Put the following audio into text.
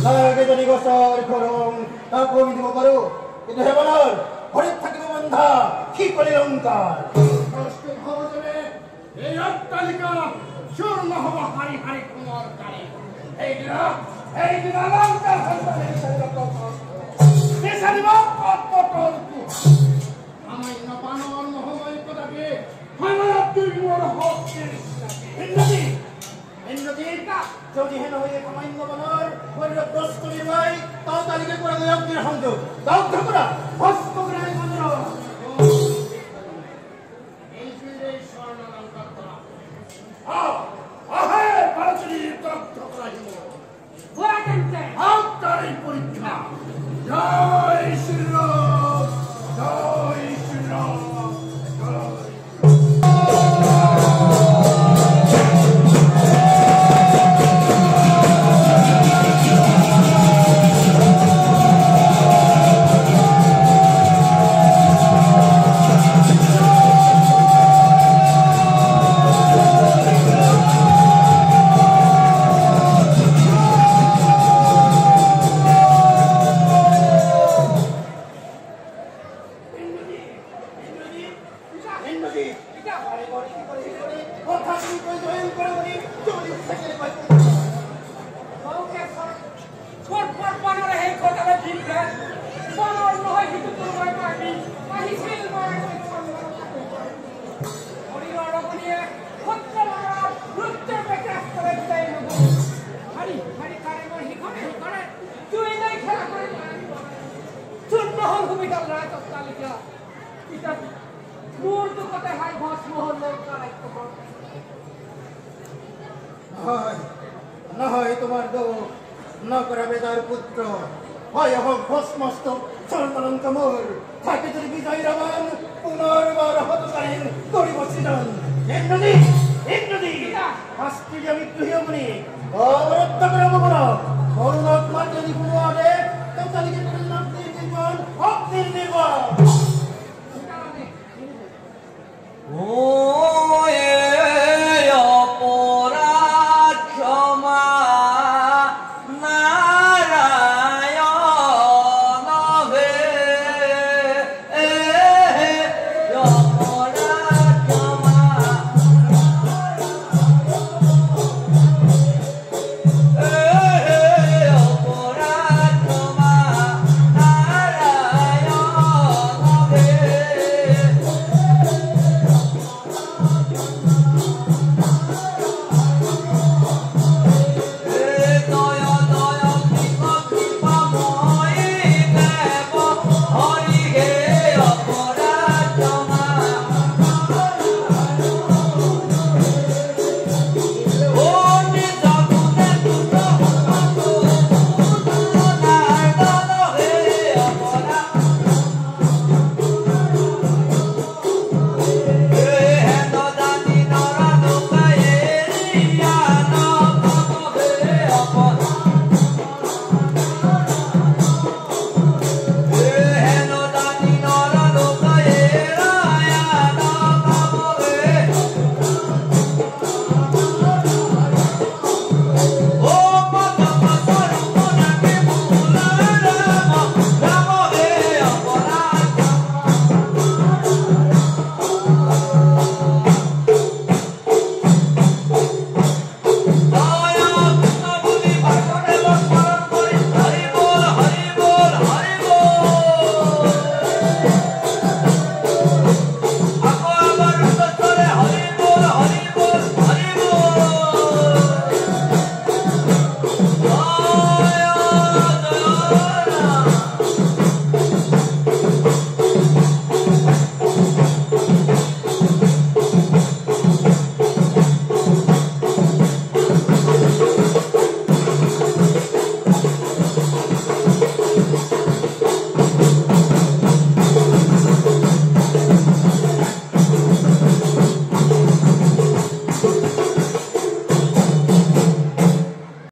나에게 전이 것을 걸음 나 고민이 못 바로 이제 해보는 허리 타기도 만다 기빨리 런가 그것도 허전에 내였다니까 슈르마하와 하리하리 공원까지 에이드나 랑까 한다는 생각도 내 살이 막 뻗고 가만있나 바나와는 허마일 거다비 하나나 뚫리워라 헛길 엔너지 저기 해노에 가만히 있는 거는 머리가 버스토리 와이 떠다니게 꼬라고 연기를 한두 나부터구나 버스토리 하는 거느라 일주일에 시원한 같더라 아해 바라들이 떡떡하라 힘으로 뭐라던데? 앞다리 뿌리카 저이 실러 저이 실러 নাহয় তোমার দো ন করাবে তার পুত্র হয় হোক ভস্মস্ত চলমান কমল থাকে যদি বিজয় রাবণ পুনর্বার হতকালীন করি বসিলেন ইন্দ্রজি ইন্দ্রজি আজকে আমি প্রিয়মণি অবরুদ্ধ করে বলো করুণক মাত্র যদি কোনো আগে তো তালিকে